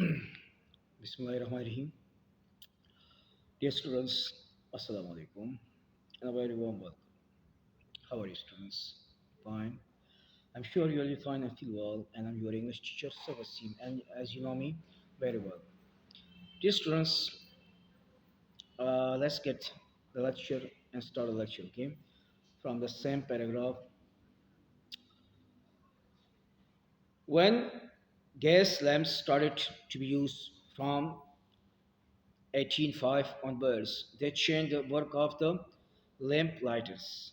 Bismillahirrahmanirrahim. Dear students, Assalamu alaikum and a very warm welcome. How are you, students? Fine. I'm sure you'll be fine and feel well, and I'm your English teacher, Savasim, and as you know me very well. Dear students, let's get the lecture and start the lecture, okay? From the same paragraph. When gas lamps started to be used from 1805 onwards, they changed the work of the lamp lighters.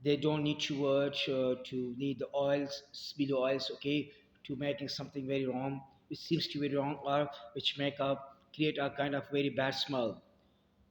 they don't need to need the oils, spill oils, okay, to making something very wrong, which seems to be wrong or which make up create a kind of very bad smell.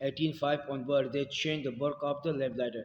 1805 onward they changed the work of the lamp lighter.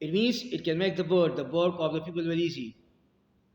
It means it can make the work of the people very easy.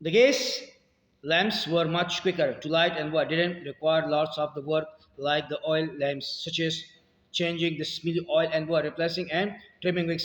The gas lamps were much quicker to light and didn't require lots of the work like the oil lamps, such as changing the smelly oil and replacing and trimming wicks.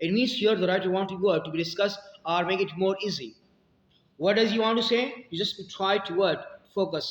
It means here the writer want to go to be discussed or make it more easy. What does he want to say? You just try to focus.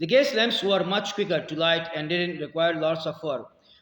The gas lamps were much quicker to light and didn't require lots of work.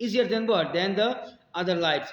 easier than what than the other lights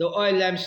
the oil lamps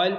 oil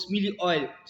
smelly oil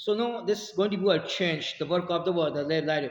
So now this is going to be a change the work of the word the light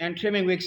and trimming wicks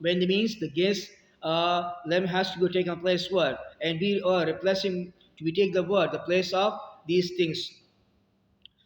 when it means the gas lamp has to be taken place word and be replacing to be take the word the place of these things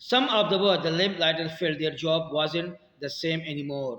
Some of the lamp lighter felt their job wasn't the same anymore.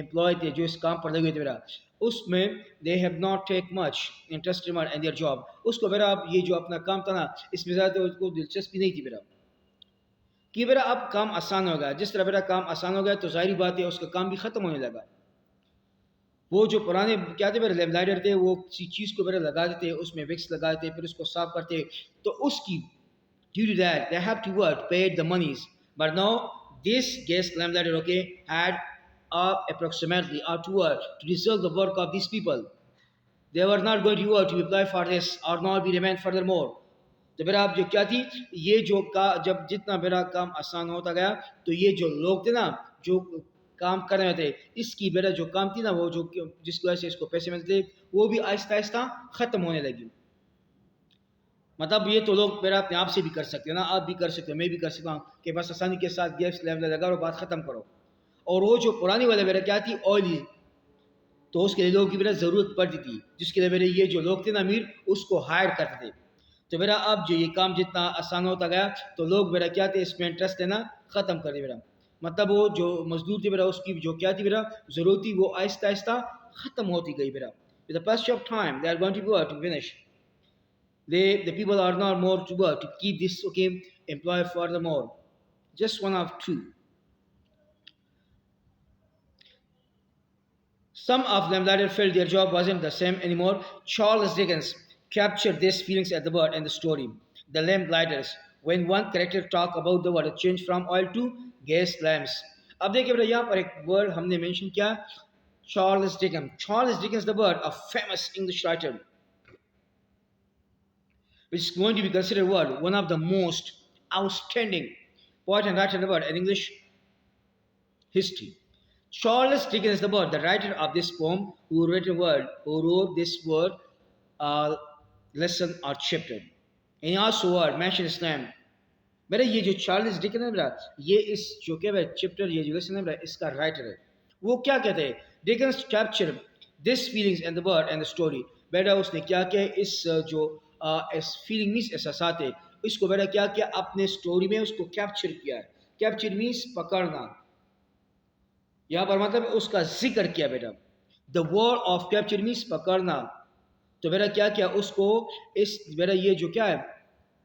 Employee تھے جو اس کام پر لگے ہوئے تھے میرا، اس میں they have not take much interest in their job. اس کو میرا اب یہ جو اپنا کام تھا نا اس میں زیادہ اس کو دلچسپی نہیں تھی میرا کہ میرا اب کام آسان ہو گیا. جس طرح میرا کام آسان ہو گیا تو ظاہری بات ہے اس کا کام بھی ختم ہونے لگا. وہ جو پرانے کیا تھے میرے لیملائڈر تھے وہ کسی چیز کو میرا لگا دیتے اس میں وکس لگا دیتے پھر اس کو صاف کرتے تو اس کی due to that they have to work paid the monies. But now this guest lamplighter okay had approximately or to work to resolve the work of these people. They were not going to work to apply for this or not be remain furthermore. تو میرا اب جو کیا تھی یہ جو جب جتنا میرا کام آسان ہوتا گیا تو یہ جو لوگ تھے نا جو کام کر رہے تھے اس کی میرا جو کام تھی نا وہ جو جس کی وجہ سے اس کو پیسے ملتے وہ بھی آہستہ آہستہ ختم ہونے لگی. مطلب یہ تو لوگ میرا اپنے آپ سے بھی کر سکتے ہیں نا، آپ بھی کر سکتے ہیں، میں بھی کر سکتا ہوں کہ بس آسانی کے ساتھ گیس لیول لگا اور بات ختم کرو. اور وہ جو پرانی والے میرا کیا تھی آئلی تو اس کے لیے لوگوں کی میرا ضرورت پڑتی تھی جس کے لیے میرے یہ جو لوگ تھے نا امیر اس کو ہائر کرتے تھے. تو میرا اب جو یہ کام جتنا آسان ہوتا گیا تو لوگ میرا کیا تھے اس میں انٹرسٹ لینا ختم کر دے میرا. مطلب وہ جو مزدور تھے میرا اس کی جو کیا تھی میرا ضرورت تھی وہ آہستہ آہستہ ختم ہوتی گئی میرا. With the passage of time they are going to go to finish. The people are not more to work to keep this okay employee furthermore. Just one of two. Some of them later felt their job wasn't the same anymore. Charles Dickens captured these feelings at the word and the story. The Lamplighters. When one character talk about the word change from oil to gas lamps. اب دیکھیں بھائی یہاں پر ایک word ہم نے mention کیا Charles Dickens. Charles Dickens the word a famous English writer which is going to be considered one of the most outstanding poet and writer in the world in English history. Charles Dickens the writer of this poem who wrote this word lesson or chapter. And he also mentioned his name. میرا یہ جو Charles Deccan ہے میرا یہ اس جو کہ chapter یہ جو لیسن ہے میرا اس کا رائٹر ہے. وہ کیا کہتے ہیں Dickens capture this feelings and the word and the story. بیٹا اس نے کیا کیا اس جو اس فیلنگ مینس احساسات ہے اس کو بیٹا کیا کیا اپنے سٹوری میں اس کو کیپچر کیا ہے. کیپچر مینس پکڑنا یہاں پر مطلب اس کا ذکر کیا بیٹا. The word of capture means پکڑنا. تو میرا کیا کیا اس کو اس میرا یہ جو کیا ہے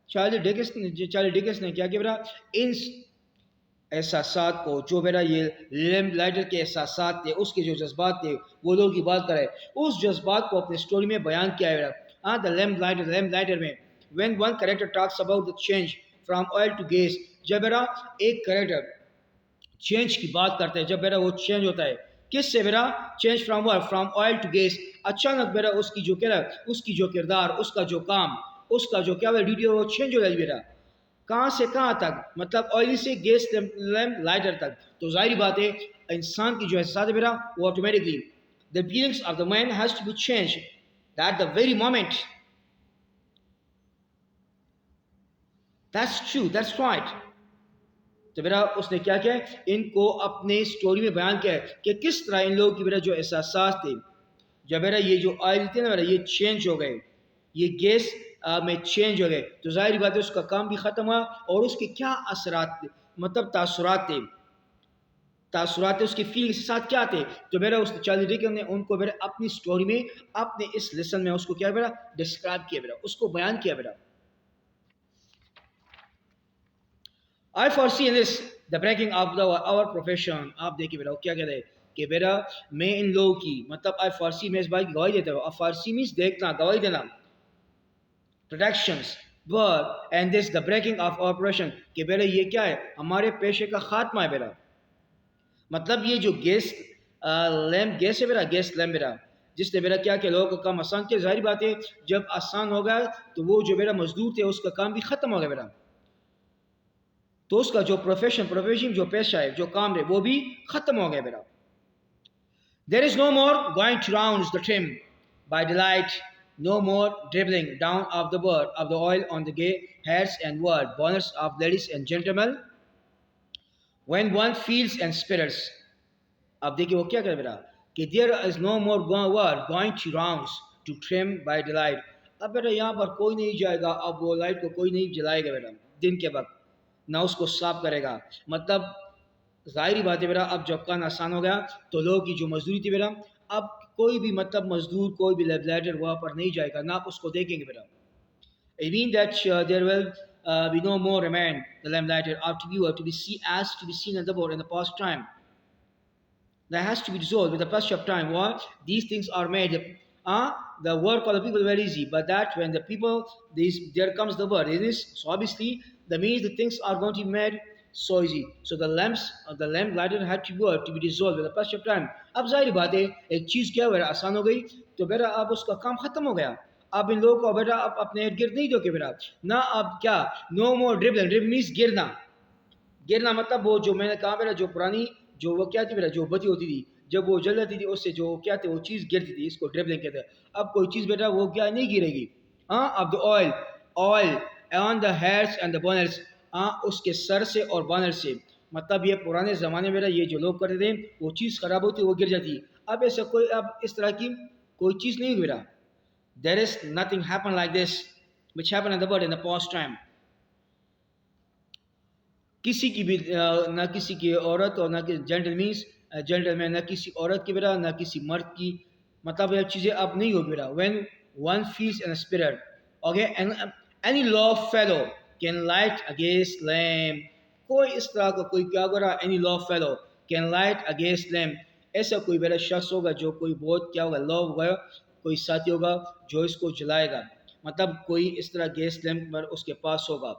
چارلی ڈیکنس نے کیا کیا میرا ان احساسات کو جو میرا یہ لیمپ لائٹر کے احساسات تھے اس کے جو جذبات تھے وہ لوگ کی بات کرے اس جذبات کو اپنے سٹوری میں بیان کیا ہے میرا. دا لیمپ لائٹر میں when one character talks about the change from oil to gas جب میرا ایک کریکٹر چینج کی بات کرتا ہے جب میرا وہ چینج ہوتا ہے کس سے میرا change from oil to gas اچانک میرا اس کی جو کیا اس کی جو کردار اس کا جو کام اس کا جو کیا ویڈیو وہ چینج ہو جائے میرا کہاں سے کہاں تک مطلب آئلی سے گیس لیمپ لائٹر تک. تو ظاہری بات ہے انسان کی جو احساسات ہے میرا وہ automatically the feelings of the man has to be changed at the very moment. That's true, that's right. تو میرا اس نے کیا کیا ان کو اپنے سٹوری میں بیان کیا ہے کہ کس طرح ان لوگوں کی میرا جو احساسات تھے جب میرا یہ جو آئل تھے نا میرا یہ چینج ہو گئے یہ گیس میں چینج ہو گئے تو ظاہری بات ہے اس کا کام بھی ختم ہوا اور اس کے کیا اثرات تھے مطلب تاثرات تھے اس کی فیلنگ کے ساتھ کیا تھے. تو میرا اس چارلی ڈکن نے ان کو میرا اپنی سٹوری میں اپنے اس لیسن میں اس کو کیا میرا ڈسکرائب کیا میرا اس کو بیان کیا میرا. I foresee in this the breaking of our profession. آپ دیکھیے میرا وہ کیا کہتے ہیں کہ میرا میں ان لوگوں کی مطلب I foresee میں اس بات کی گواہی دیتا ہوں. I foresee means دیکھنا گواہی دینا predictions but and this the breaking of our profession کہ میرا یہ کیا ہے ہمارے پیشے کا خاتمہ ہے میرا. مطلب یہ جو گیس لیمپ گیس ہے میرا گیس لیمپ میرا جس نے میرا کیا کہ لوگوں کا کام آسان کیا ظاہری بات ہے جب آسان ہو گیا تو وہ جو میرا مزدور تھے اس کا کام بھی ختم ہو گیا میرا. تو اس کا جو پروفیشن جو پیشہ ہے جو کام ہے وہ بھی ختم ہو گیا میرا. There is no more going to round the trim by delight, no more dribbling down of the word of the oil on the gay heads and word bonnets of ladies and gentlemen. When one feels and spirits. اب دیکھیے وہ کیا کرے میرا کہ there is no more word going to rounds to trim by delight. اب بیٹا یہاں پر کوئی نہیں جائے گا اب وہ لائٹ کو کوئی نہیں جلائے گا بیٹا دن کے وقت نہ اس کو صاف کرے گا مطلب ظاہری بات ہے بیٹا اب جب کام آسان ہو گیا تو لوگوں کی جو مزدوری تھی بیٹا اب کوئی بھی مطلب مزدور کوئی بھی لیبرائٹر وہاں پر نہیں جائے گا نہ آپ اس کو دیکھیں گے بیٹا. It means that there will be no more remain the lamplighter after viewer to be seen as to be seen at the board in the past time. That has to be resolved with the passage of time. What these things are made, the work of the people very easy, but that when the people there comes the word. It is so obviously that means the things are going to be made so easy. So the lamp lighter had to work to be dissolved with the passage of time. اب ظاہری بات ہے ایک چیز کیا ہوا آسان ہو گئی تو بیٹا اب اس کا کام ختم ہو گیا. اب ان لوگوں کو بیٹا اب اپنے ارد گرد نہیں دو کہ بیٹا نہ اب کیا نو مور ڈربل ڈربل مینس گرنا. گرنا مطلب وہ جو میں نے کہا میرا جو پرانی جو وہ کیا تھی میرا جو بتی ہوتی تھی جب وہ جل جاتی تھی اس سے جو کیا تھے وہ چیز گرتی تھی اس کو ڈربلنگ کہتے ہیں. اب کوئی چیز بیٹا وہ کیا نہیں گرے گی. ہاں اب the oil on the hairs and the bones اس کے سر سے اور بانر سے مطلب یہ پرانے زمانے میں یہ جو لوگ کرتے تھے وہ چیز خراب ہوتی وہ گر جاتی. اب ایسا کوئی اب اس طرح کی کوئی چیز نہیں ہوئی میرا. There is nothing happen like this which happened in the world in the past time. کسی کی بھی نہ کسی کی عورت اور نہ جینٹل مینس جینٹل مین نہ کسی عورت کی بیٹا نہ کسی مرد کی مطلب یہ چیزیں اب نہیں ہوگی بیٹا. When one falls in spirit okay any low fellow can light against lame. کوئی اس طرح کا کوئی کیا کرا any low fellow can light against lame. ایسا کوئی بیٹا شخص ہوگا جو کوئی بہت کیا ہوگا لا ہوگا کوئی ساتھی ہوگا جو اس کو جلائے گا مطلب کوئی اس طرح گیس لیمپ پر اس کے پاس ہوگا.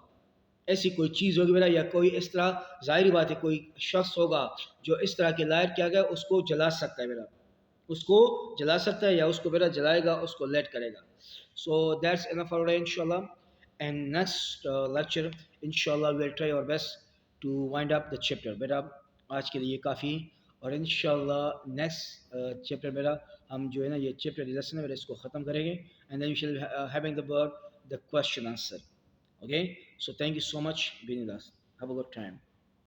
ایسی کوئی چیز ہوگی میرا یا کوئی اس طرح ظاہری بات ہے کوئی شخص ہوگا جو اس طرح کے لائٹ کیا گیا اس کو جلا سکتا ہے میرا اس کو جلا سکتا ہے یا اس کو میرا جلائے گا اس کو لیٹ کرے گا. So that's enough for today انشاءاللہ اینڈ نیکسٹ لیکچر انشاءاللہ we will try our best to wind up the chapter. بیٹا آج کے لیے کافی اور انشاءاللہ نیکسٹ چیپٹر میرا ہم جو ہے نا یہ چیپٹر لیسن ہے میرا اس کو ختم کریں گے اینڈ دین وی شل having the word the question answer. Okay, so thank you so much being with us. Have a good time.